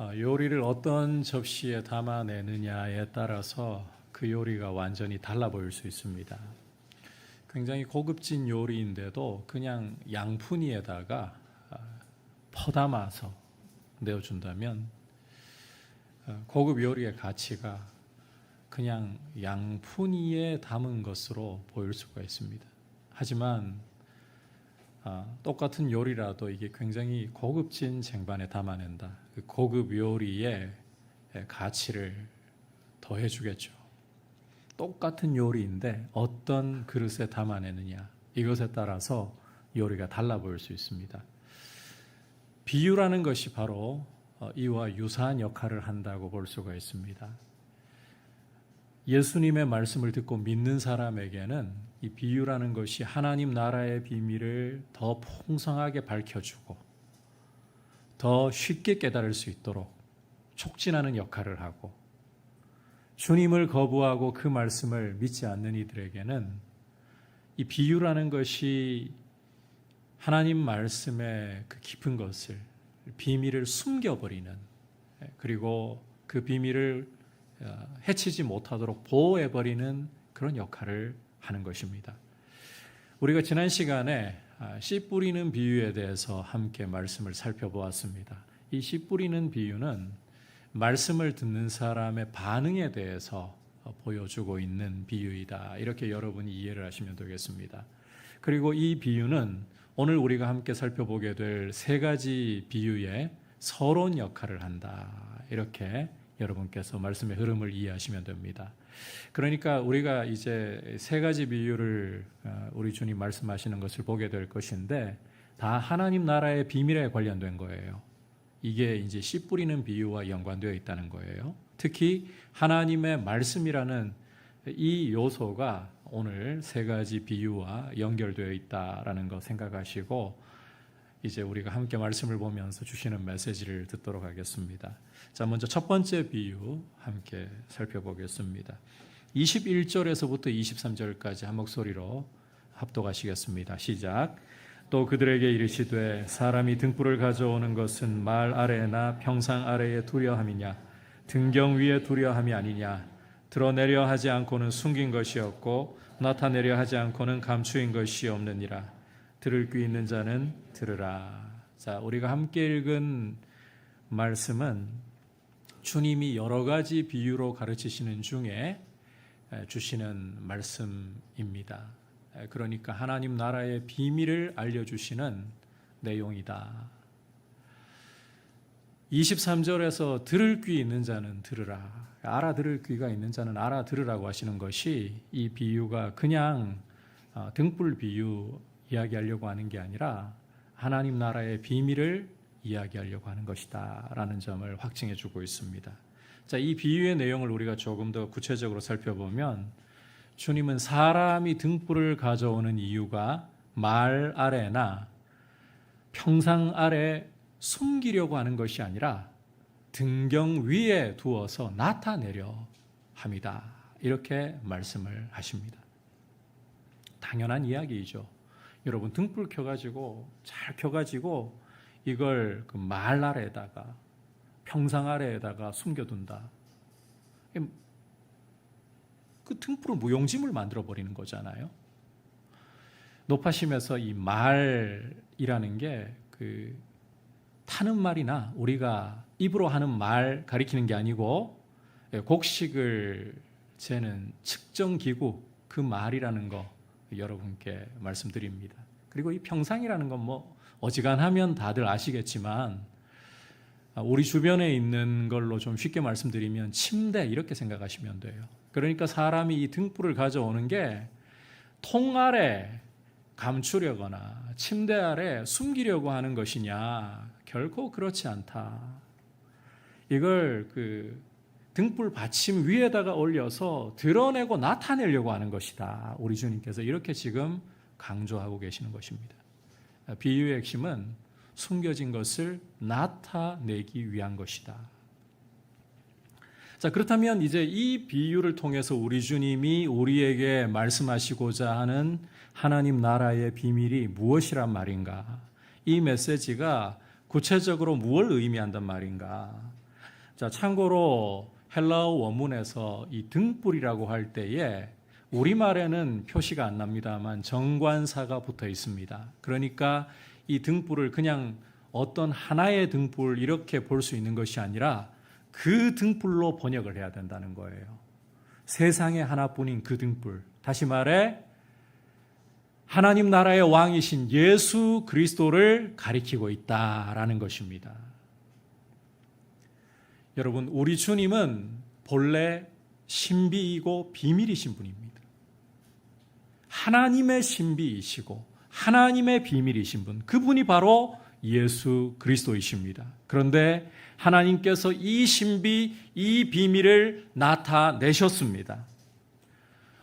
요리를 어떤 접시에 담아내느냐에 따라서 그 요리가 완전히 달라 보일 수 있습니다. 굉장히 고급진 요리인데도 그냥 양푼위에다가 퍼담아서 내어준다면 고급 요리의 가치가 그냥 양푼위에 담은 것으로 보일 수가 있습니다. 하지만 똑같은 요리라도 이게 굉장히 고급진 쟁반에 담아낸다. 그 고급 요리의 가치를 더해주겠죠. 똑같은 요리인데 어떤 그릇에 담아내느냐, 이것에 따라서 요리가 달라 보일 수 있습니다. 비유라는 것이 바로 이와 유사한 역할을 한다고 볼 수가 있습니다. 예수님의 말씀을 듣고 믿는 사람에게는 이 비유라는 것이 하나님 나라의 비밀을 더 풍성하게 밝혀주고 더 쉽게 깨달을 수 있도록 촉진하는 역할을 하고, 주님을 거부하고 그 말씀을 믿지 않는 이들에게는 이 비유라는 것이 하나님 말씀의 그 깊은 것을, 비밀을 숨겨버리는, 그리고 그 비밀을 해치지 못하도록 보호해버리는 그런 역할을 하는 것입니다. 우리가 지난 시간에 씨 뿌리는 비유에 대해서 함께 말씀을 살펴보았습니다. 이 씨 뿌리는 비유는 말씀을 듣는 사람의 반응에 대해서 보여주고 있는 비유이다, 이렇게 여러분이 이해를 하시면 되겠습니다. 그리고 이 비유는 오늘 우리가 함께 살펴보게 될 세 가지 비유의 서론 역할을 한다, 이렇게 여러분께서 말씀의 흐름을 이해하시면 됩니다. 그러니까 우리가 이제 세 가지 비유를 우리 주님 말씀하시는 것을 보게 될 것인데 다 하나님 나라의 비밀에 관련된 거예요. 이게 이제 씨 뿌리는 비유와 연관되어 있다는 거예요. 특히 하나님의 말씀이라는 이 요소가 오늘 세 가지 비유와 연결되어 있다라는 거 생각하시고 이제 우리가 함께 말씀을 보면서 주시는 메시지를 듣도록 하겠습니다. 자, 먼저 첫 번째 비유 함께 살펴보겠습니다. 21절에서부터 23절까지 한 목소리로 합독하시겠습니다. 시작. 또 그들에게 이르시되 사람이 등불을 가져오는 것은 말 아래나 평상 아래에 두려 함이냐 등경 위에 두려 함이 아니냐. 드러내려 하지 않고는 숨긴 것이 없고 나타내려 하지 않고는 감추인 것이 없느니라. 들을 귀 있는 자는 들으라. 자, 우리가 함께 읽은 말씀은 주님이 여러 가지 비유로 가르치시는 중에 주시는 말씀입니다. 그러니까 하나님 나라의 비밀을 알려주시는 내용이다. 23절에서 들을 귀 있는 자는 들으라, 알아들을 귀가 있는 자는 알아들으라고 하시는 것이 이 비유가 그냥 등불 비유 이야기하려고 하는 게 아니라 하나님 나라의 비밀을 이야기하려고 하는 것이다 라는 점을 확증해 주고 있습니다. 자, 이 비유의 내용을 우리가 조금 더 구체적으로 살펴보면 주님은 사람이 등불을 가져오는 이유가 말 아래나 평상 아래 숨기려고 하는 것이 아니라 등경 위에 두어서 나타내려 합니다, 이렇게 말씀을 하십니다. 당연한 이야기이죠. 여러분, 등불 켜가지고 잘 켜가지고 이걸 그 말 아래에다가 평상 아래에다가 숨겨둔다. 그 등불은 무용지물 만들어 버리는 거잖아요. 높아심에서 이 말이라는 게 그 타는 말이나 우리가 입으로 하는 말 가리키는 게 아니고 곡식을 재는 측정 기구, 그 말이라는 거 여러분께 말씀드립니다. 그리고 이 평상이라는 건 뭐 어지간하면 다들 아시겠지만 우리 주변에 있는 걸로 좀 쉽게 말씀드리면 침대, 이렇게 생각하시면 돼요. 그러니까 사람이 이 등불을 가져오는 게 통 아래 감추려거나 침대 아래 숨기려고 하는 것이냐? 결코 그렇지 않다. 이걸 그 등불 받침 위에다가 올려서 드러내고 나타내려고 하는 것이다. 우리 주님께서 이렇게 지금 강조하고 계시는 것입니다. 비유의 핵심은 숨겨진 것을 나타내기 위한 것이다. 자, 그렇다면 이제 이 비유를 통해서 우리 주님이 우리에게 말씀하시고자 하는 하나님 나라의 비밀이 무엇이란 말인가? 이 메시지가 구체적으로 무엇을 의미한단 말인가? 자, 참고로 헬라어 원문에서 이 등불이라고 할 때에 우리말에는 표시가 안 납니다만 정관사가 붙어 있습니다. 그러니까 이 등불을 그냥 어떤 하나의 등불 이렇게 볼 수 있는 것이 아니라 그 등불로 번역을 해야 된다는 거예요. 세상에 하나뿐인 그 등불. 다시 말해 하나님 나라의 왕이신 예수 그리스도를 가리키고 있다라는 것입니다. 여러분, 우리 주님은 본래 신비이고 비밀이신 분입니다. 하나님의 신비이시고 하나님의 비밀이신 분, 그분이 바로 예수 그리스도이십니다. 그런데 하나님께서 이 신비, 이 비밀을 나타내셨습니다.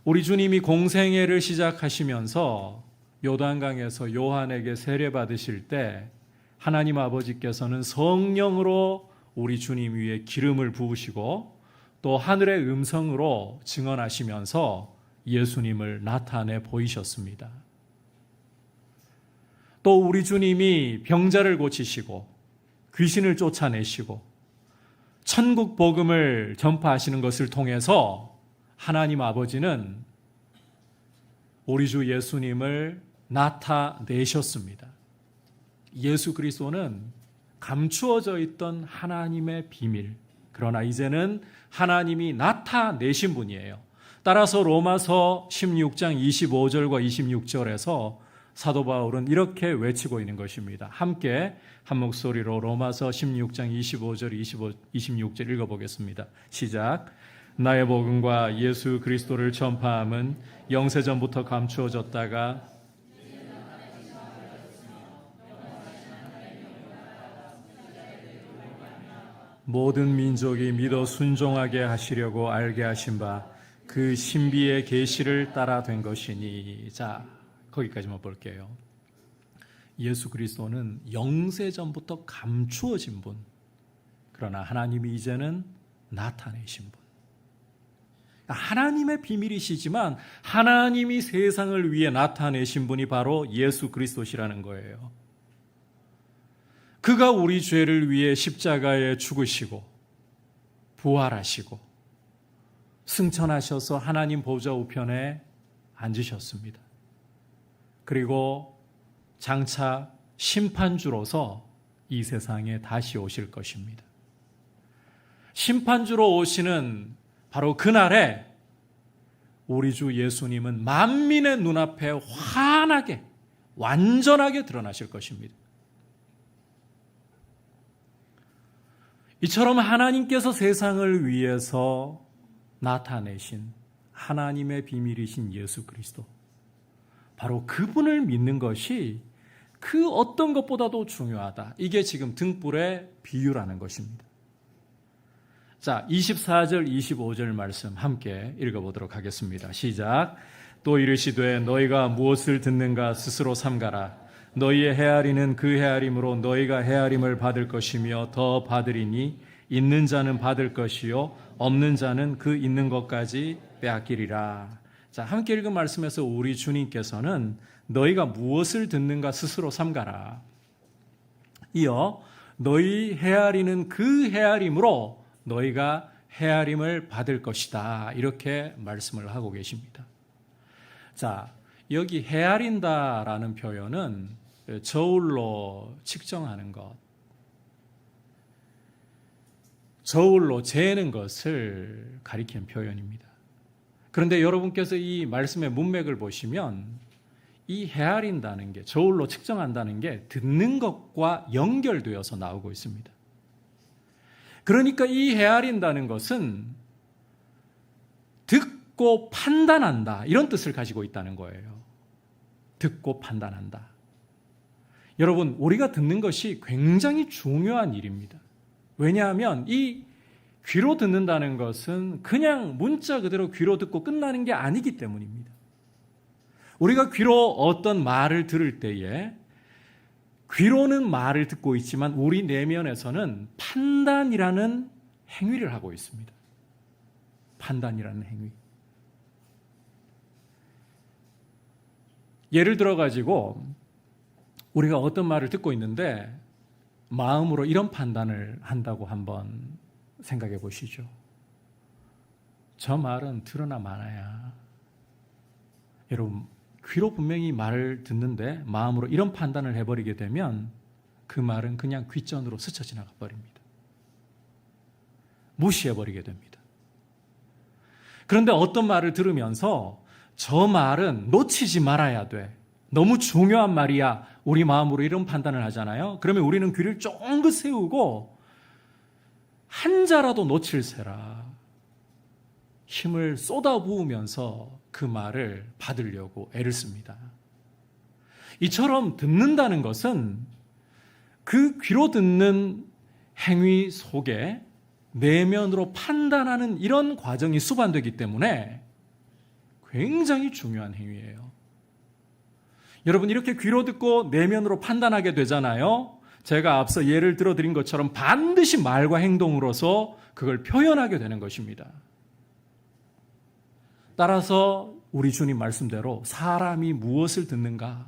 우리 주님이 공생애를 시작하시면서 요단강에서 요한에게 세례받으실 때 하나님 아버지께서는 성령으로 우리 주님 위에 기름을 부으시고 또 하늘의 음성으로 증언하시면서 예수님을 나타내 보이셨습니다. 또 우리 주님이 병자를 고치시고 귀신을 쫓아내시고 천국 복음을 전파하시는 것을 통해서 하나님 아버지는 우리 주 예수님을 나타내셨습니다. 예수 그리스도는 감추어져 있던 하나님의 비밀, 그러나 이제는 하나님이 나타내신 분이에요. 따라서 로마서 16장 25절과 26절에서 사도 바울은 이렇게 외치고 있는 것입니다. 함께 한 목소리로 로마서 16장 25절, 26절 읽어보겠습니다. 시작. 나의 복음과 예수 그리스도를 전파함은 영세전부터 감추어졌다가 모든 민족이 믿어 순종하게 하시려고 알게 하신 바 그 신비의 계시를 따라 된 것이니. 자, 거기까지만 볼게요. 예수 그리스도는 영세전부터 감추어진 분, 그러나 하나님이 이제는 나타내신 분. 하나님의 비밀이시지만 하나님이 세상을 위해 나타내신 분이 바로 예수 그리스도시라는 거예요. 그가 우리 죄를 위해 십자가에 죽으시고 부활하시고 승천하셔서 하나님 보좌 우편에 앉으셨습니다. 그리고 장차 심판주로서 이 세상에 다시 오실 것입니다. 심판주로 오시는 바로 그날에 우리 주 예수님은 만민의 눈앞에 환하게 완전하게 드러나실 것입니다. 이처럼 하나님께서 세상을 위해서 나타내신 하나님의 비밀이신 예수 그리스도, 바로 그분을 믿는 것이 그 어떤 것보다도 중요하다. 이게 지금 등불의 비유라는 것입니다. 자, 24절 25절 말씀 함께 읽어보도록 하겠습니다. 시작. 또 이르시되 너희가 무엇을 듣는가 스스로 삼가라. 너희의 헤아리는 그 헤아림으로 너희가 헤아림을 받을 것이며 더 받으리니 있는 자는 받을 것이요 없는 자는 그 있는 것까지 빼앗기리라. 자, 함께 읽은 말씀에서 우리 주님께서는 너희가 무엇을 듣는가 스스로 삼가라. 이어 너희 헤아리는 그 헤아림으로 너희가 헤아림을 받을 것이다. 이렇게 말씀을 하고 계십니다. 자, 여기 헤아린다라는 표현은 저울로 측정하는 것, 저울로 재는 것을 가리키는 표현입니다. 그런데 여러분께서 이 말씀의 문맥을 보시면 이 헤아린다는 게, 저울로 측정한다는 게 듣는 것과 연결되어서 나오고 있습니다. 그러니까 이 헤아린다는 것은 듣고 판단한다, 이런 뜻을 가지고 있다는 거예요. 듣고 판단한다. 여러분, 우리가 듣는 것이 굉장히 중요한 일입니다. 왜냐하면 이 귀로 듣는다는 것은 그냥 문자 그대로 귀로 듣고 끝나는 게 아니기 때문입니다. 우리가 귀로 어떤 말을 들을 때에 귀로는 말을 듣고 있지만 우리 내면에서는 판단이라는 행위를 하고 있습니다. 판단이라는 행위. 예를 들어 가지고 우리가 어떤 말을 듣고 있는데 마음으로 이런 판단을 한다고 한번 생각해 보시죠. 저 말은 들으나 마나야. 여러분, 귀로 분명히 말을 듣는데 마음으로 이런 판단을 해버리게 되면 그 말은 그냥 귓전으로 스쳐 지나가 버립니다. 무시해버리게 됩니다. 그런데 어떤 말을 들으면서 저 말은 놓치지 말아야 돼. 너무 중요한 말이야. 우리 마음으로 이런 판단을 하잖아요. 그러면 우리는 귀를 쫑긋 세우고 한 자라도 놓칠세라 힘을 쏟아부으면서 그 말을 받으려고 애를 씁니다. 이처럼 듣는다는 것은 그 귀로 듣는 행위 속에 내면으로 판단하는 이런 과정이 수반되기 때문에 굉장히 중요한 행위예요. 여러분, 이렇게 귀로 듣고 내면으로 판단하게 되잖아요. 제가 앞서 예를 들어드린 것처럼 반드시 말과 행동으로서 그걸 표현하게 되는 것입니다. 따라서 우리 주님 말씀대로 사람이 무엇을 듣는가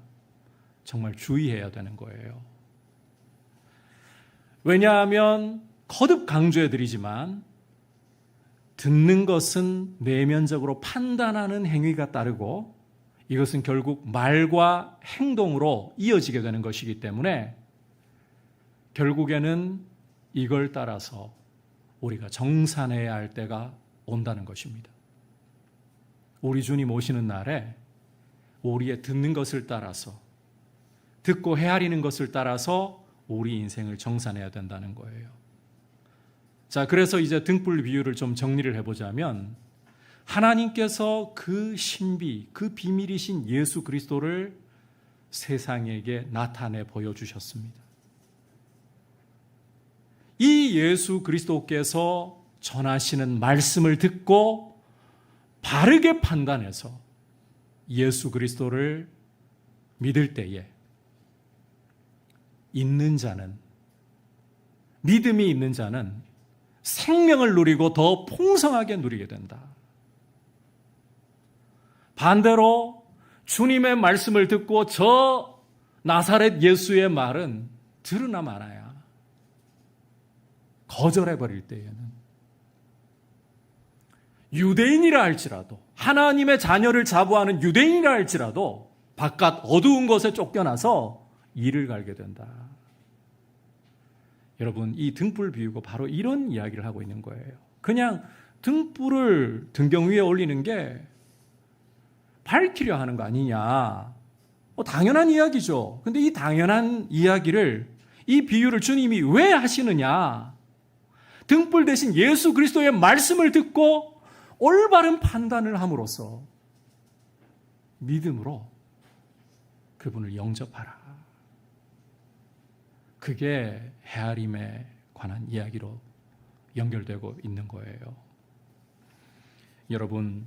정말 주의해야 되는 거예요. 왜냐하면 거듭 강조해드리지만 듣는 것은 내면적으로 판단하는 행위가 따르고 이것은 결국 말과 행동으로 이어지게 되는 것이기 때문에 결국에는 이걸 따라서 우리가 정산해야 할 때가 온다는 것입니다. 우리 주님 오시는 날에 우리의 듣는 것을 따라서 듣고 헤아리는 것을 따라서 우리 인생을 정산해야 된다는 거예요. 자, 그래서 이제 등불 비유를 좀 정리를 해보자면 하나님께서 그 신비, 그 비밀이신 예수 그리스도를 세상에게 나타내 보여주셨습니다. 이 예수 그리스도께서 전하시는 말씀을 듣고 바르게 판단해서 예수 그리스도를 믿을 때에 있는 자는, 믿음이 있는 자는 생명을 누리고 더 풍성하게 누리게 된다. 반대로 주님의 말씀을 듣고 저 나사렛 예수의 말은 들으나 마나야 거절해버릴 때에는 유대인이라 할지라도, 하나님의 자녀를 자부하는 유대인이라 할지라도 바깥 어두운 곳에 쫓겨나서 이를 갈게 된다. 여러분, 이 등불 비유가 바로 이런 이야기를 하고 있는 거예요. 그냥 등불을 등경 위에 올리는 게 밝히려 하는 거 아니냐. 당연한 이야기죠. 근데 이 당연한 이야기를, 이 비유를 주님이 왜 하시느냐. 등불 대신 예수 그리스도의 말씀을 듣고 올바른 판단을 함으로써 믿음으로 그분을 영접하라. 그게 헤아림에 관한 이야기로 연결되고 있는 거예요. 여러분,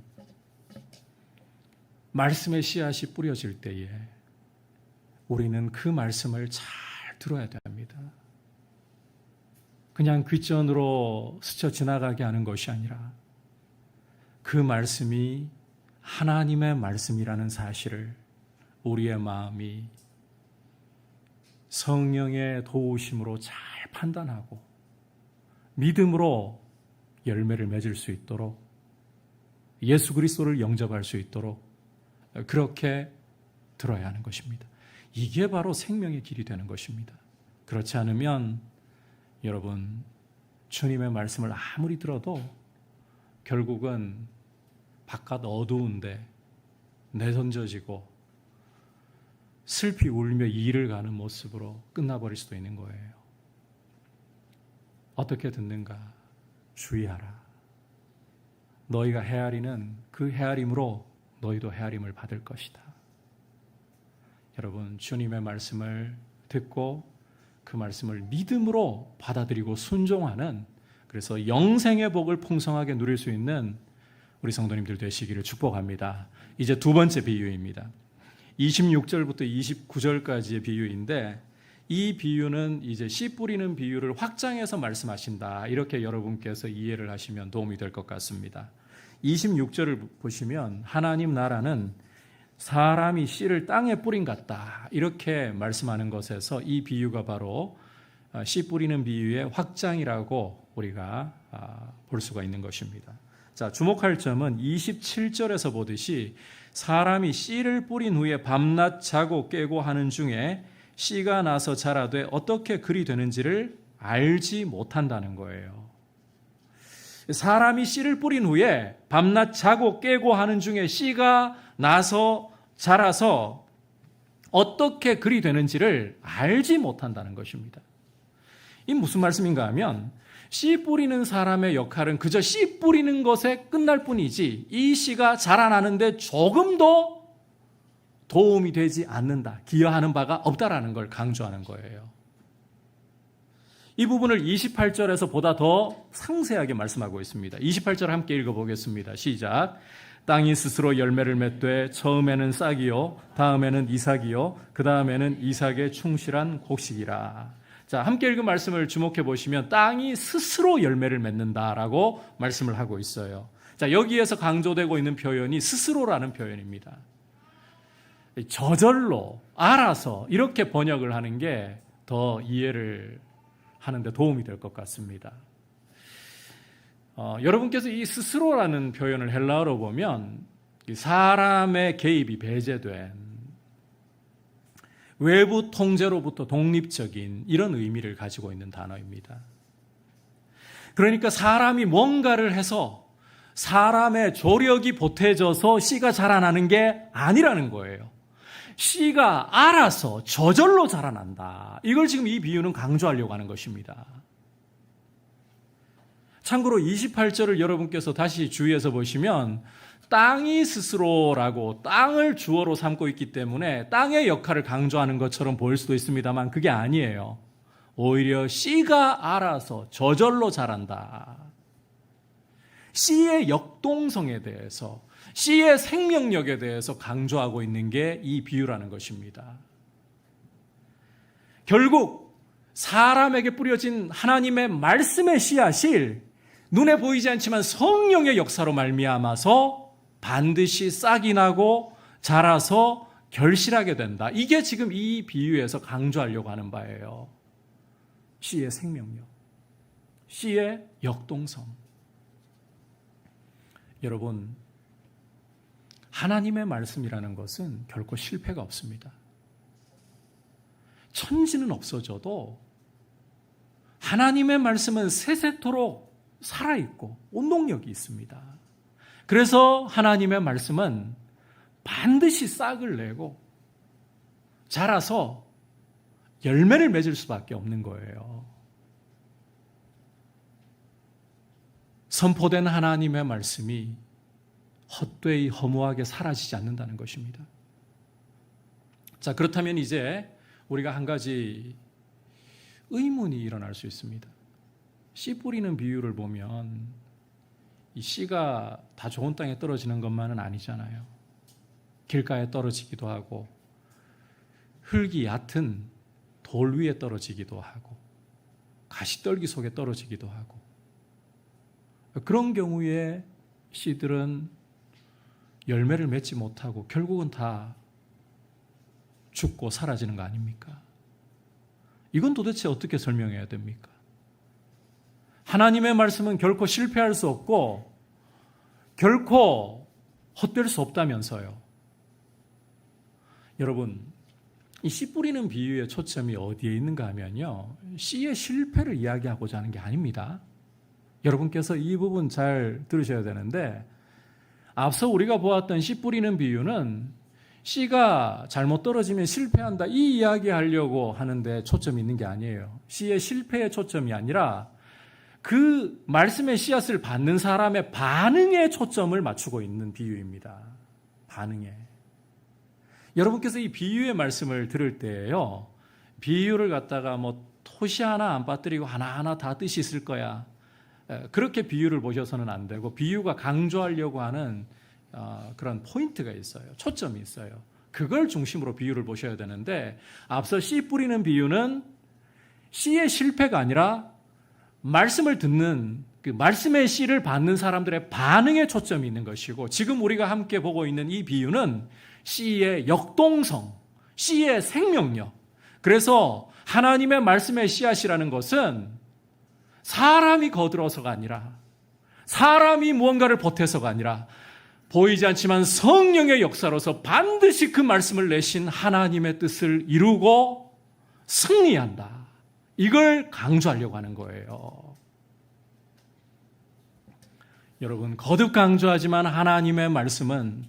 말씀의 씨앗이 뿌려질 때에 우리는 그 말씀을 잘 들어야 됩니다. 그냥 귓전으로 스쳐 지나가게 하는 것이 아니라 그 말씀이 하나님의 말씀이라는 사실을 우리의 마음이 성령의 도우심으로 잘 판단하고 믿음으로 열매를 맺을 수 있도록, 예수 그리스도를 영접할 수 있도록 그렇게 들어야 하는 것입니다. 이게 바로 생명의 길이 되는 것입니다. 그렇지 않으면 여러분, 주님의 말씀을 아무리 들어도 결국은 바깥 어두운데 내던져지고 슬피 울며 이를 가는 모습으로 끝나버릴 수도 있는 거예요. 어떻게 듣는가 주의하라. 너희가 헤아리는 그 헤아림으로 너희도 헤아림을 받을 것이다. 여러분, 주님의 말씀을 듣고 그 말씀을 믿음으로 받아들이고 순종하는, 그래서 영생의 복을 풍성하게 누릴 수 있는 우리 성도님들 되시기를 축복합니다. 이제 두 번째 비유입니다. 26절부터 29절까지의 비유인데, 이 비유는 이제 씨 뿌리는 비유를 확장해서 말씀하신다. 이렇게 여러분께서 이해를 하시면 도움이 될 것 같습니다. 26절을 보시면 하나님 나라는 사람이 씨를 땅에 뿌린 같다. 이렇게 말씀하는 것에서 이 비유가 바로 씨 뿌리는 비유의 확장이라고 우리가 볼 수가 있는 것입니다. 자, 주목할 점은 27절에서 보듯이 사람이 씨를 뿌린 후에 밤낮 자고 깨고 하는 중에 씨가 나서 자라되 어떻게 그리 되는지를 알지 못한다는 거예요. 사람이 씨를 뿌린 후에 밤낮 자고 깨고 하는 중에 씨가 나서 자라서 어떻게 그리 되는지를 알지 못한다는 것입니다. 이 무슨 말씀인가 하면 씨 뿌리는 사람의 역할은 그저 씨 뿌리는 것에 끝날 뿐이지 이 씨가 자라나는데 조금도 도움이 되지 않는다, 기여하는 바가 없다라는 걸 강조하는 거예요. 이 부분을 28절에서 보다 더 상세하게 말씀하고 있습니다. 28절 함께 읽어보겠습니다. 시작. 땅이 스스로 열매를 맺되 처음에는 싹이요 다음에는 이삭이요 그 다음에는 이삭의 충실한 곡식이라. 자, 함께 읽은 말씀을 주목해 보시면 땅이 스스로 열매를 맺는다라고 말씀을 하고 있어요. 자, 여기에서 강조되고 있는 표현이 스스로라는 표현입니다. 저절로, 알아서 이렇게 번역을 하는 게 더 이해를 하는데 도움이 될 것 같습니다. 여러분께서 이 스스로라는 표현을 헬라어로 보면 사람의 개입이 배제된 외부 통제로부터 독립적인 이런 의미를 가지고 있는 단어입니다. 그러니까 사람이 뭔가를 해서 사람의 조력이 보태져서 씨가 자라나는 게 아니라는 거예요. 씨가 알아서 저절로 자라난다. 이걸 지금 이 비유는 강조하려고 하는 것입니다. 참고로 28절을 여러분께서 다시 주의해서 보시면 땅이 스스로라고 땅을 주어로 삼고 있기 때문에 땅의 역할을 강조하는 것처럼 보일 수도 있습니다만 그게 아니에요. 오히려 씨가 알아서 저절로 자란다. 씨의 역동성에 대해서, 씨의 생명력에 대해서 강조하고 있는 게 이 비유라는 것입니다. 결국 사람에게 뿌려진 하나님의 말씀의 씨앗이 눈에 보이지 않지만 성령의 역사로 말미암아서 반드시 싹이 나고 자라서 결실하게 된다. 이게 지금 이 비유에서 강조하려고 하는 바예요. 씨의 생명력, 씨의 역동성. 여러분, 하나님의 말씀이라는 것은 결코 실패가 없습니다. 천지는 없어져도 하나님의 말씀은 세세토록 살아있고 온동력이 있습니다. 그래서 하나님의 말씀은 반드시 싹을 내고 자라서 열매를 맺을 수밖에 없는 거예요. 선포된 하나님의 말씀이 헛되이 허무하게 사라지지 않는다는 것입니다. 자, 그렇다면 이제 우리가 한 가지 의문이 일어날 수 있습니다. 씨 뿌리는 비유를 보면 이 씨가 다 좋은 땅에 떨어지는 것만은 아니잖아요. 길가에 떨어지기도 하고 흙이 얕은 돌 위에 떨어지기도 하고 가시떨기 속에 떨어지기도 하고 그런 경우에 씨들은 열매를 맺지 못하고 결국은 다 죽고 사라지는 거 아닙니까? 이건 도대체 어떻게 설명해야 됩니까? 하나님의 말씀은 결코 실패할 수 없고 결코 헛될 수 없다면서요. 여러분, 이 씨 뿌리는 비유의 초점이 어디에 있는가 하면요, 씨의 실패를 이야기하고자 하는 게 아닙니다. 여러분께서 이 부분 잘 들으셔야 되는데, 앞서 우리가 보았던 씨 뿌리는 비유는 씨가 잘못 떨어지면 실패한다 이 이야기 하려고 하는데 초점이 있는 게 아니에요. 씨의 실패의 초점이 아니라 그 말씀의 씨앗을 받는 사람의 반응에 초점을 맞추고 있는 비유입니다. 반응에. 여러분께서 이 비유의 말씀을 들을 때에요, 비유를 갖다가 토시 하나 안 빠뜨리고 하나하나 다 뜻이 있을 거야, 그렇게 비유를 보셔서는 안 되고, 비유가 강조하려고 하는 그런 포인트가 있어요. 초점이 있어요. 그걸 중심으로 비유를 보셔야 되는데, 앞서 씨 뿌리는 비유는 씨의 실패가 아니라 말씀을 듣는, 그 말씀의 씨를 받는 사람들의 반응에 초점이 있는 것이고, 지금 우리가 함께 보고 있는 이 비유는 씨의 역동성, 씨의 생명력. 그래서 하나님의 말씀의 씨앗이라는 것은 사람이 거들어서가 아니라, 사람이 무언가를 보태서가 아니라 보이지 않지만 성령의 역사로서 반드시 그 말씀을 내신 하나님의 뜻을 이루고 승리한다. 이걸 강조하려고 하는 거예요. 여러분, 거듭 강조하지만 하나님의 말씀은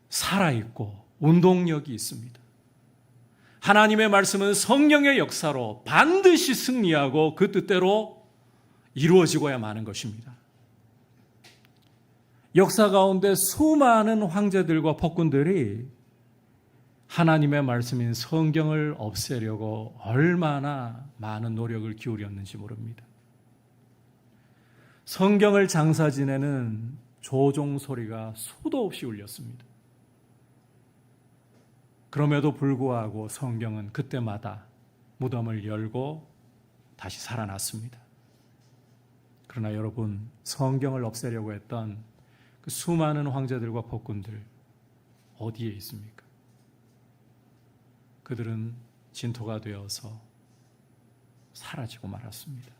살아있고 운동력이 있습니다. 하나님의 말씀은 성령의 역사로 반드시 승리하고 그 뜻대로 이루어지고야 마는 것입니다. 역사 가운데 수많은 황제들과 폭군들이 하나님의 말씀인 성경을 없애려고 얼마나 많은 노력을 기울였는지 모릅니다. 성경을 장사 지내는 조종 소리가 수도 없이 울렸습니다. 그럼에도 불구하고 성경은 그때마다 무덤을 열고 다시 살아났습니다. 그러나 여러분, 성경을 없애려고 했던 그 수많은 황제들과 폭군들 어디에 있습니까? 그들은 진토가 되어서 사라지고 말았습니다.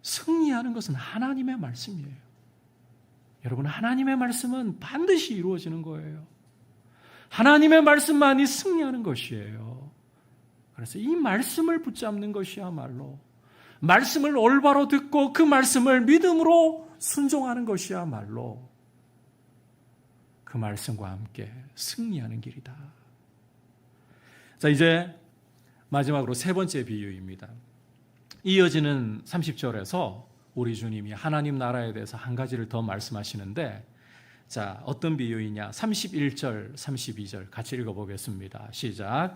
승리하는 것은 하나님의 말씀이에요. 여러분, 하나님의 말씀은 반드시 이루어지는 거예요. 하나님의 말씀만이 승리하는 것이에요. 그래서 이 말씀을 붙잡는 것이야말로, 말씀을 올바로 듣고 그 말씀을 믿음으로 순종하는 것이야말로 그 말씀과 함께 승리하는 길이다. 자, 이제 마지막으로 세 번째 비유입니다. 이어지는 30절에서 우리 주님이 하나님 나라에 대해서 한 가지를 더 말씀하시는데, 자, 어떤 비유이냐? 31절, 32절 같이 읽어보겠습니다. 시작.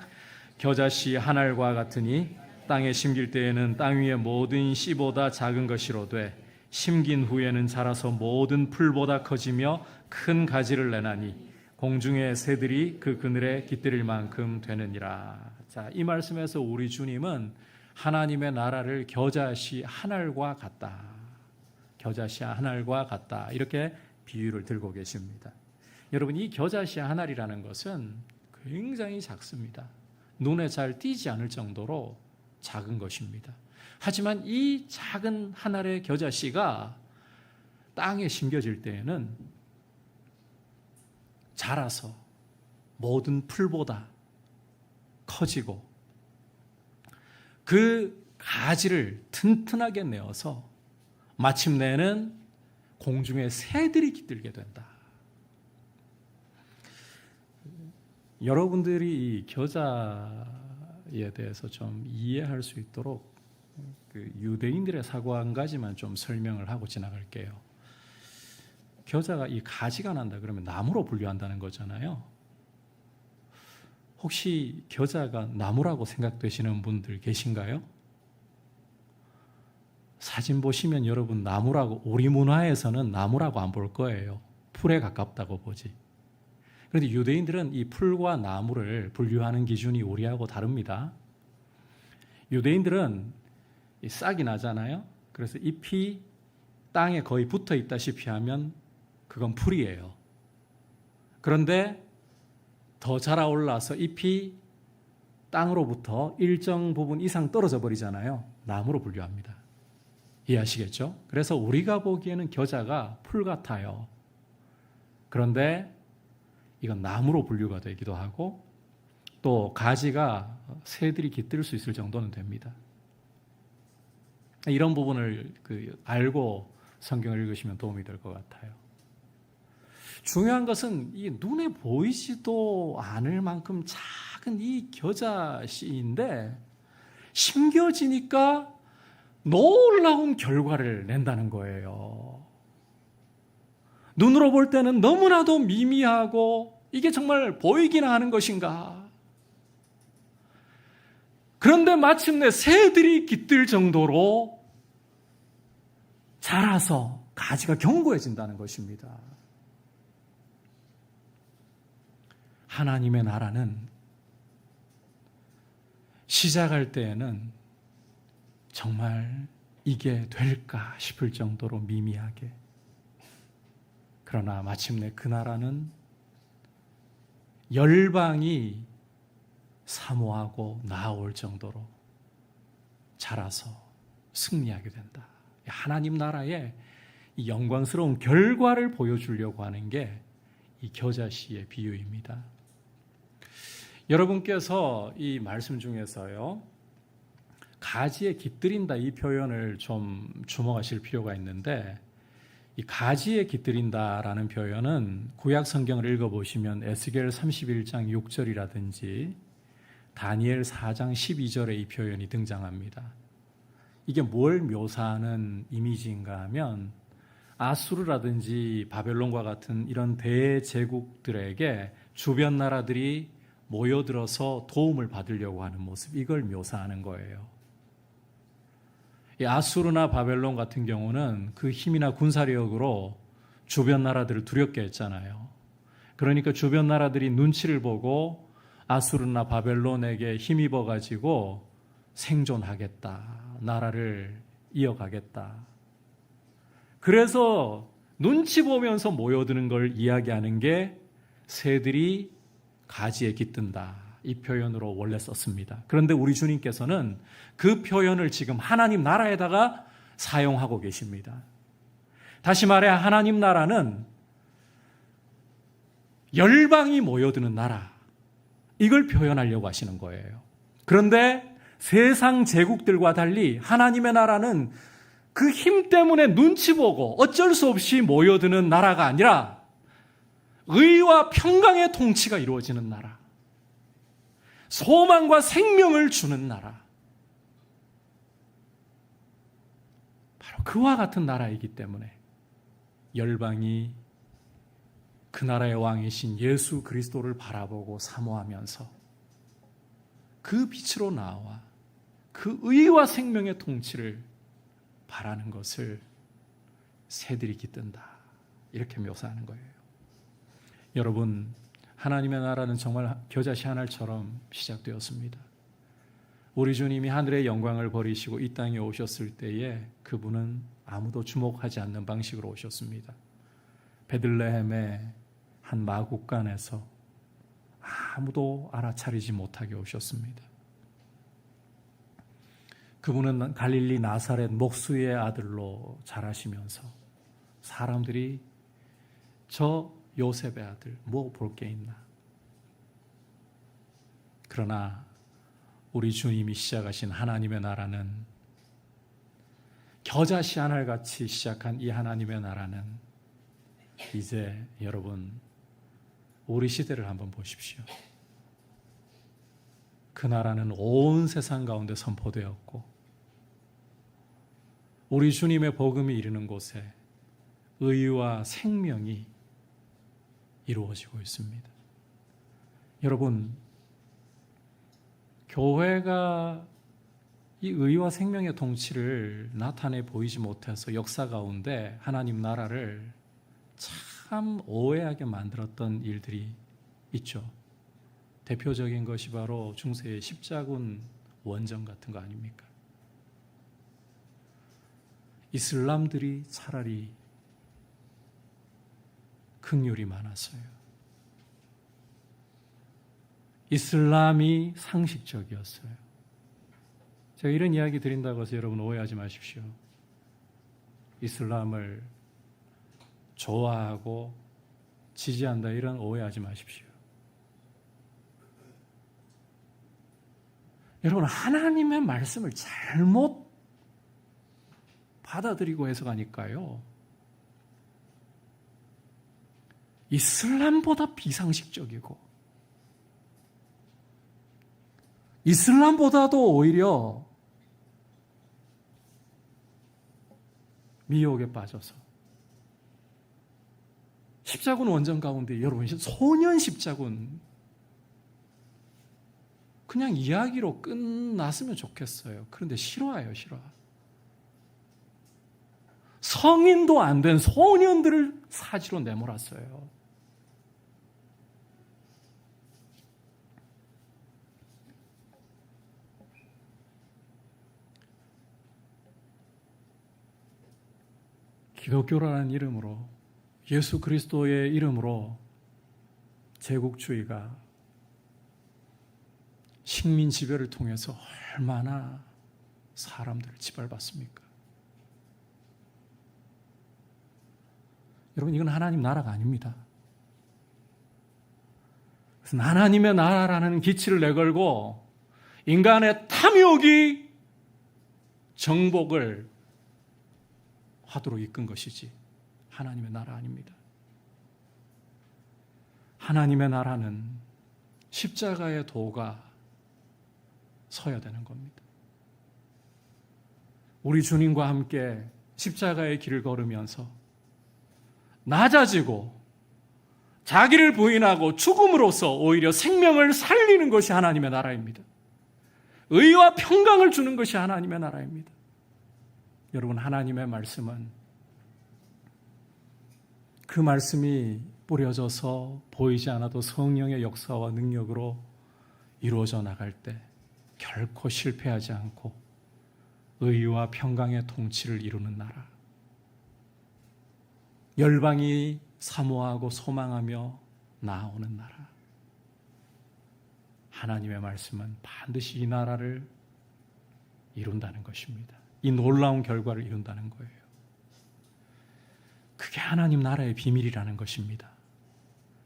겨자씨 한 알과 같으니 땅에 심길 때에는 땅 위의 모든 씨보다 작은 것이로되 심긴 후에는 자라서 모든 풀보다 커지며 큰 가지를 내나니 공중의 새들이 그 그늘에 깃들일 만큼 되느니라. 자, 이 말씀에서 우리 주님은 하나님의 나라를 겨자씨 한 알과 같다. 겨자씨 한 알과 같다. 이렇게 비유를 들고 계십니다. 여러분, 이 겨자씨 한 알이라는 것은 굉장히 작습니다. 눈에 잘 띄지 않을 정도로 작은 것입니다. 하지만 이 작은 한 알의 겨자씨가 땅에 심겨질 때에는 자라서 모든 풀보다 커지고 그 가지를 튼튼하게 내어서 마침내는 공중에 새들이 깃들게 된다. 여러분들이 이 겨자에 대해서 좀 이해할 수 있도록 그 유대인들의 사고 한 가지만 좀 설명을 하고 지나갈게요. 겨자가 이 가지가 난다 그러면 나무로 분류한다는 거잖아요. 혹시 겨자가 나무라고 생각되시는 분들 계신가요? 사진 보시면 여러분, 나무라고, 우리 문화에서는 나무라고 안 볼 거예요. 풀에 가깝다고 보지. 그런데 유대인들은 이 풀과 나무를 분류하는 기준이 우리하고 다릅니다. 유대인들은 이 싹이 나잖아요. 그래서 잎이 땅에 거의 붙어 있다시피 하면 그건 풀이에요. 그런데 더 자라올라서 잎이 땅으로부터 일정 부분 이상 떨어져 버리잖아요. 나무로 분류합니다. 이해하시겠죠? 그래서 우리가 보기에는 겨자가 풀 같아요. 그런데 이건 나무로 분류가 되기도 하고 또 가지가 새들이 깃들 수 있을 정도는 됩니다. 이런 부분을 알고 성경을 읽으시면 도움이 될 것 같아요. 중요한 것은 이 눈에 보이지도 않을 만큼 작은 이 겨자씨인데 심겨지니까 놀라운 결과를 낸다는 거예요. 눈으로 볼 때는 너무나도 미미하고 이게 정말 보이기나 하는 것인가. 그런데 마침내 새들이 깃들 정도로 자라서 가지가 견고해진다는 것입니다. 하나님의 나라는 시작할 때에는 정말 이게 될까 싶을 정도로 미미하게, 그러나 마침내 그 나라는 열방이 사모하고 나아올 정도로 자라서 승리하게 된다. 하나님 나라의 이 영광스러운 결과를 보여주려고 하는 게 이 겨자씨의 비유입니다. 여러분께서 이 말씀 중에서요, 가지에 깃들인다 이 표현을 좀 주목하실 필요가 있는데, 이 가지에 깃들인다라는 표현은 구약 성경을 읽어보시면 에스겔 31장 6절이라든지 다니엘 4장 12절에 이 표현이 등장합니다. 이게 뭘 묘사하는 이미지인가 하면 아수르라든지 바벨론과 같은 이런 대제국들에게 주변 나라들이 모여들어서 도움을 받으려고 하는 모습, 이걸 묘사하는 거예요. 이 아수르나 바벨론 같은 경우는 그 힘이나 군사력으로 주변 나라들을 두렵게 했잖아요. 그러니까 주변 나라들이 눈치를 보고 아수르나 바벨론에게 힘입어 가지고 생존하겠다, 나라를 이어가겠다. 그래서 눈치 보면서 모여드는 걸 이야기하는 게 새들이 가지에 깃든다, 이 표현으로 원래 썼습니다. 그런데 우리 주님께서는 그 표현을 지금 하나님 나라에다가 사용하고 계십니다. 다시 말해 하나님 나라는 열방이 모여드는 나라, 이걸 표현하려고 하시는 거예요. 그런데 세상 제국들과 달리 하나님의 나라는 그 힘 때문에 눈치 보고 어쩔 수 없이 모여드는 나라가 아니라 의와 평강의 통치가 이루어지는 나라, 소망과 생명을 주는 나라, 바로 그와 같은 나라이기 때문에 열방이 그 나라의 왕이신 예수 그리스도를 바라보고 사모하면서 그 빛으로 나와 그 의와 생명의 통치를 바라는 것을 새들이 깃든다, 이렇게 묘사하는 거예요. 여러분, 하나님의 나라는 정말 겨자씨 한 알처럼 시작되었습니다. 우리 주님이 하늘의 영광을 버리시고 이 땅에 오셨을 때에 그분은 아무도 주목하지 않는 방식으로 오셨습니다. 베들레헴의 한 마국간에서 아무도 알아차리지 못하게 오셨습니다. 그분은 갈릴리 나사렛 목수의 아들로 자라시면서 사람들이 저 요셉의 아들 뭐 볼 게 있나. 그러나 우리 주님이 시작하신 하나님의 나라는 겨자씨 한 알같이 시작한 이 하나님의 나라는 이제 여러분 우리 시대를 한번 보십시오. 그 나라는 온 세상 가운데 선포되었고 우리 주님의 복음이 이르는 곳에 의와 생명이 이루어지고 있습니다. 여러분, 교회가 이 의와 생명의 통치를 나타내 보이지 못해서 역사 가운데 하나님 나라를 참 오해하게 만들었던 일들이 있죠. 대표적인 것이 바로 중세의 십자군 원정 같은 거 아닙니까? 이슬람들이 차라리 긍휼이 많았어요. 이슬람이 상식적이었어요. 제가 이런 이야기 드린다고 해서 여러분 오해하지 마십시오. 이슬람을 좋아하고 지지한다 이런 오해하지 마십시오. 여러분, 하나님의 말씀을 잘못 받아들이고 해석하니까요, 이슬람보다 비상식적이고 이슬람보다도 오히려 미혹에 빠져서 십자군 원정 가운데 여러분 소년 십자군 그냥 이야기로 끝났으면 좋겠어요. 그런데 싫어해요. 성인도 안 된 소년들을 사지로 내몰았어요. 기독교라는 이름으로, 예수 그리스도의 이름으로 제국주의가 식민 지배를 통해서 얼마나 사람들을 짓밟았습니까? 여러분, 이건 하나님 나라가 아닙니다. 그래서 하나님의 나라라는 기치를 내걸고 인간의 탐욕이 정복을 하도록 이끈 것이지 하나님의 나라 아닙니다. 하나님의 나라는 십자가의 도가 서야 되는 겁니다. 우리 주님과 함께 십자가의 길을 걸으면서 낮아지고 자기를 부인하고 죽음으로써 오히려 생명을 살리는 것이 하나님의 나라입니다. 의와 평강을 주는 것이 하나님의 나라입니다. 여러분, 하나님의 말씀은 그 말씀이 뿌려져서 보이지 않아도 성령의 역사와 능력으로 이루어져 나갈 때 결코 실패하지 않고 의와 평강의 통치를 이루는 나라. 열방이 사모하고 소망하며 나아오는 나라. 하나님의 말씀은 반드시 이 나라를 이룬다는 것입니다. 이 놀라운 결과를 이룬다는 거예요. 그게 하나님 나라의 비밀이라는 것입니다.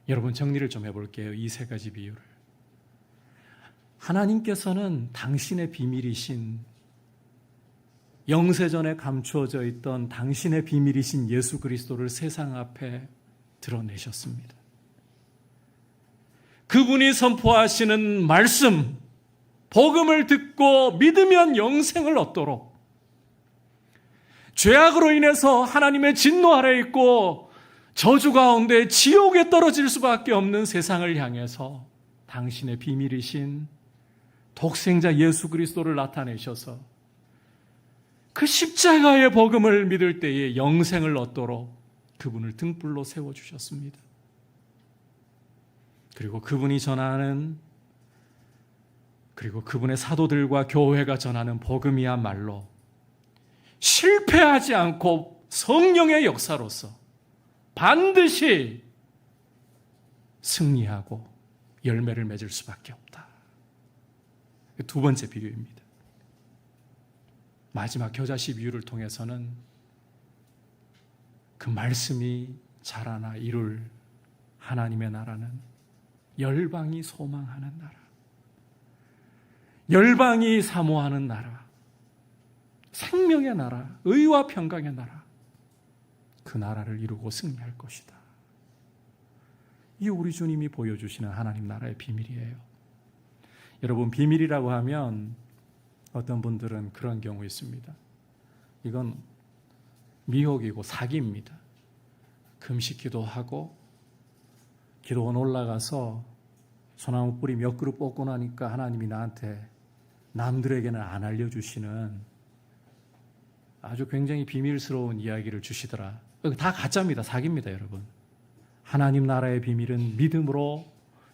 여러분, 정리를 좀 해볼게요. 이 세 가지 비유를. 하나님께서는 당신의 비밀이신, 영세전에 감추어져 있던 당신의 비밀이신 예수 그리스도를 세상 앞에 드러내셨습니다. 그분이 선포하시는 말씀, 복음을 듣고 믿으면 영생을 얻도록, 죄악으로 인해서 하나님의 진노 아래에 있고 저주 가운데 지옥에 떨어질 수밖에 없는 세상을 향해서 당신의 비밀이신 독생자 예수 그리스도를 나타내셔서 그 십자가의 복음을 믿을 때에 영생을 얻도록 그분을 등불로 세워주셨습니다. 그리고 그분이 전하는, 그리고 그분의 사도들과 교회가 전하는 복음이야말로 실패하지 않고 성령의 역사로서 반드시 승리하고 열매를 맺을 수밖에 없다. 두 번째 비유입니다. 마지막 겨자씨 비유를 통해서는 그 말씀이 자라나 이룰 하나님의 나라는 열방이 소망하는 나라, 열방이 사모하는 나라, 생명의 나라, 의와 평강의 나라, 그 나라를 이루고 승리할 것이다. 이 우리 주님이 보여주시는 하나님 나라의 비밀이에요. 여러분, 비밀이라고 하면 어떤 분들은 그런 경우 있습니다. 이건 미혹이고 사기입니다. 금식 기도하고 기도원 올라가서 소나무 뿌리 몇 그루 뽑고 나니까 하나님이 나한테 남들에게는 안 알려주시는 아주 굉장히 비밀스러운 이야기를 주시더라. 다 가짜입니다. 사기입니다, 여러분. 하나님 나라의 비밀은 믿음으로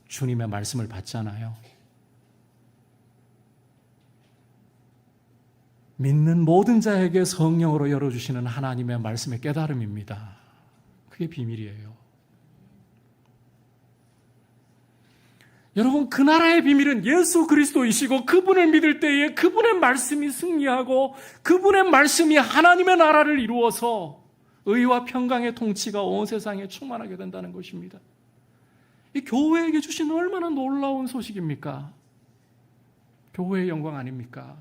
주님의 말씀을 받잖아요. 믿는 모든 자에게 성령으로 열어주시는 하나님의 말씀의 깨달음입니다. 그게 비밀이에요. 여러분, 그 나라의 비밀은 예수 그리스도이시고 그분을 믿을 때에 그분의 말씀이 승리하고 그분의 말씀이 하나님의 나라를 이루어서 의와 평강의 통치가 온 세상에 충만하게 된다는 것입니다. 이 교회에게 주신 얼마나 놀라운 소식입니까? 교회의 영광 아닙니까?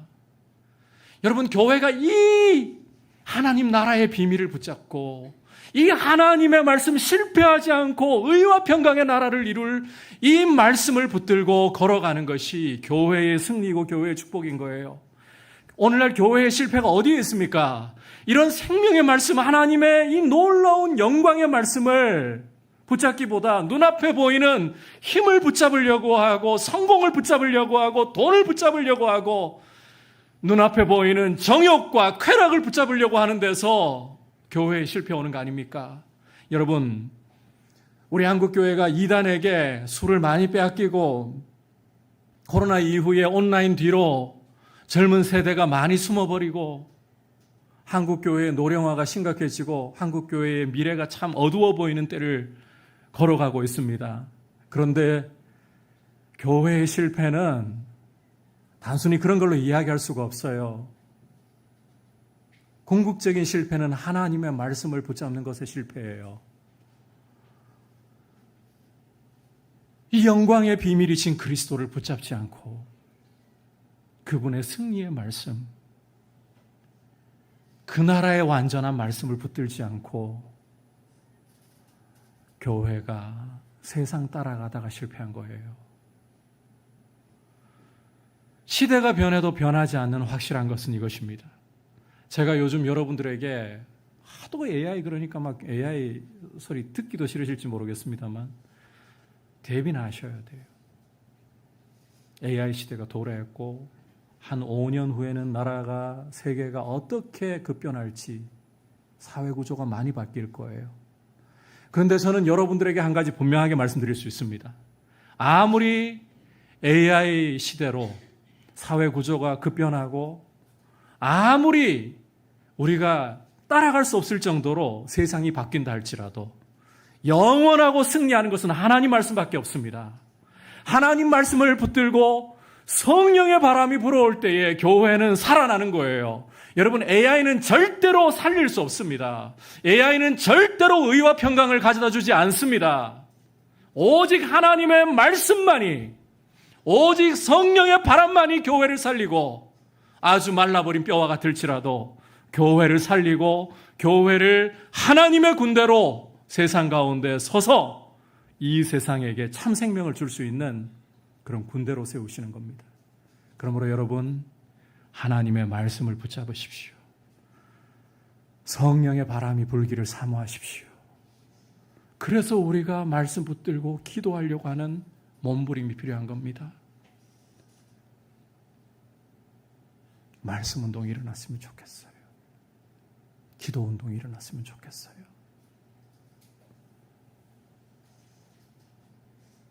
여러분, 교회가 이 하나님 나라의 비밀을 붙잡고 이 하나님의 말씀 실패하지 않고 의와 평강의 나라를 이룰 이 말씀을 붙들고 걸어가는 것이 교회의 승리고 교회의 축복인 거예요. 오늘날 교회의 실패가 어디에 있습니까? 이런 생명의 말씀, 하나님의 이 놀라운 영광의 말씀을 붙잡기보다 눈앞에 보이는 힘을 붙잡으려고 하고 성공을 붙잡으려고 하고 돈을 붙잡으려고 하고 눈앞에 보이는 정욕과 쾌락을 붙잡으려고 하는 데서 교회에 실패 오는 거 아닙니까? 여러분, 우리 한국교회가 이단에게 술을 많이 빼앗기고 코로나 이후에 온라인 뒤로 젊은 세대가 많이 숨어버리고 한국교회의 노령화가 심각해지고 한국교회의 미래가 참 어두워 보이는 때를 걸어가고 있습니다. 그런데 교회의 실패는 단순히 그런 걸로 이야기할 수가 없어요. 궁극적인 실패는 하나님의 말씀을 붙잡는 것의 실패예요. 이 영광의 비밀이신 그리스도를 붙잡지 않고 그분의 승리의 말씀, 그 나라의 완전한 말씀을 붙들지 않고 교회가 세상 따라가다가 실패한 거예요. 시대가 변해도 변하지 않는 확실한 것은 이것입니다. 제가 요즘 여러분들에게 하도 AI 그러니까 막 AI 소리 듣기도 싫으실지 모르겠습니다만 대비나 하셔야 돼요. AI 시대가 도래했고 한 5년 후에는 나라가 세계가 어떻게 급변할지 사회 구조가 많이 바뀔 거예요. 그런데 저는 여러분들에게 한 가지 분명하게 말씀드릴 수 있습니다. 아무리 AI 시대로 사회 구조가 급변하고 아무리 우리가 따라갈 수 없을 정도로 세상이 바뀐다 할지라도 영원하고 승리하는 것은 하나님 말씀밖에 없습니다. 하나님 말씀을 붙들고 성령의 바람이 불어올 때에 교회는 살아나는 거예요. 여러분, AI는 절대로 살릴 수 없습니다. AI는 절대로 의와 평강을 가져다 주지 않습니다. 오직 하나님의 말씀만이, 오직 성령의 바람만이 교회를 살리고 아주 말라버린 뼈와 같을지라도 교회를 살리고 교회를 하나님의 군대로 세상 가운데 서서 이 세상에게 참 생명을 줄 수 있는 그런 군대로 세우시는 겁니다. 그러므로 여러분, 하나님의 말씀을 붙잡으십시오. 성령의 바람이 불기를 사모하십시오. 그래서 우리가 말씀 붙들고 기도하려고 하는 몸부림이 필요한 겁니다. 말씀 운동이 일어났으면 좋겠어요. 기도 운동이 일어났으면 좋겠어요.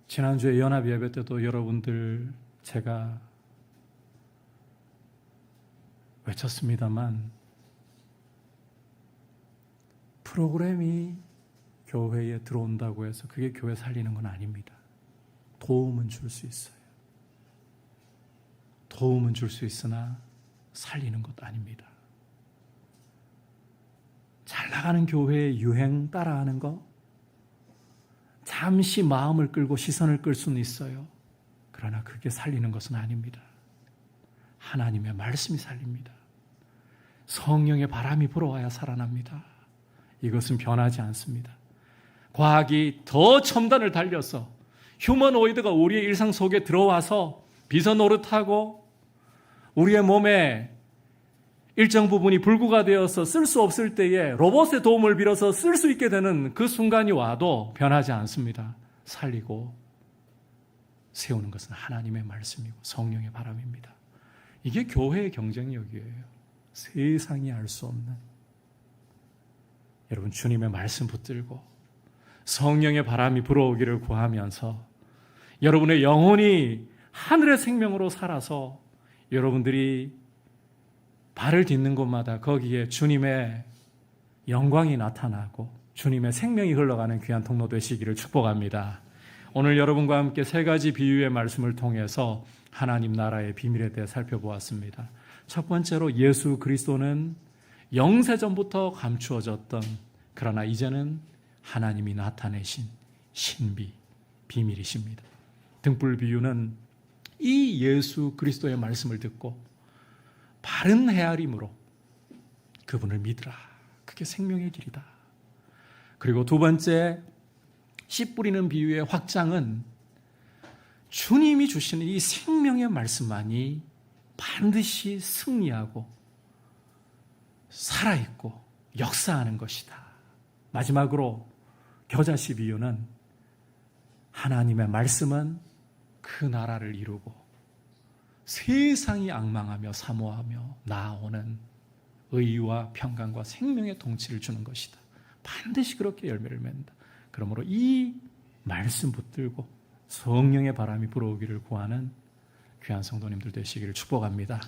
지난주에 연합 예배 때도 여러분들 제가 외쳤습니다만 프로그램이 교회에 들어온다고 해서 그게 교회 살리는 건 아닙니다. 도움은 줄 수 있어요. 도움은 줄 수 있으나 살리는 것 아닙니다. 잘 나가는 교회의 유행 따라하는 거 잠시 마음을 끌고 시선을 끌 수는 있어요. 그러나 그게 살리는 것은 아닙니다. 하나님의 말씀이 살립니다. 성령의 바람이 불어와야 살아납니다. 이것은 변하지 않습니다. 과학이 더 첨단을 달려서 휴머노이드가 우리의 일상 속에 들어와서 비서 노릇하고 우리의 몸에 일정 부분이 불구가 되어서 쓸 수 없을 때에 로봇의 도움을 빌어서 쓸 수 있게 되는 그 순간이 와도 변하지 않습니다. 살리고 세우는 것은 하나님의 말씀이고 성령의 바람입니다. 이게 교회의 경쟁력이에요. 세상이 알 수 없는. 여러분, 주님의 말씀 붙들고 성령의 바람이 불어오기를 구하면서 여러분의 영혼이 하늘의 생명으로 살아서 여러분들이 발을 딛는 곳마다 거기에 주님의 영광이 나타나고 주님의 생명이 흘러가는 귀한 통로 되시기를 축복합니다. 오늘 여러분과 함께 세 가지 비유의 말씀을 통해서 하나님 나라의 비밀에 대해 살펴보았습니다. 첫 번째로 예수 그리스도는 영세전부터 감추어졌던, 그러나 이제는 하나님이 나타내신 신비, 비밀이십니다. 등불 비유는 이 예수 그리스도의 말씀을 듣고 바른 헤아림으로 그분을 믿으라. 그게 생명의 길이다. 그리고 두 번째, 씨 뿌리는 비유의 확장은 주님이 주시는 이 생명의 말씀만이 반드시 승리하고 살아있고 역사하는 것이다. 마지막으로 겨자씨 비유는 하나님의 말씀은 그 나라를 이루고 세상이 앙망하며 사모하며 나아오는 의와 평강과 생명의 통치를 주는 것이다. 반드시 그렇게 열매를 맺는다. 그러므로 이 말씀 붙들고 성령의 바람이 불어오기를 구하는 귀한 성도님들 되시기를 축복합니다.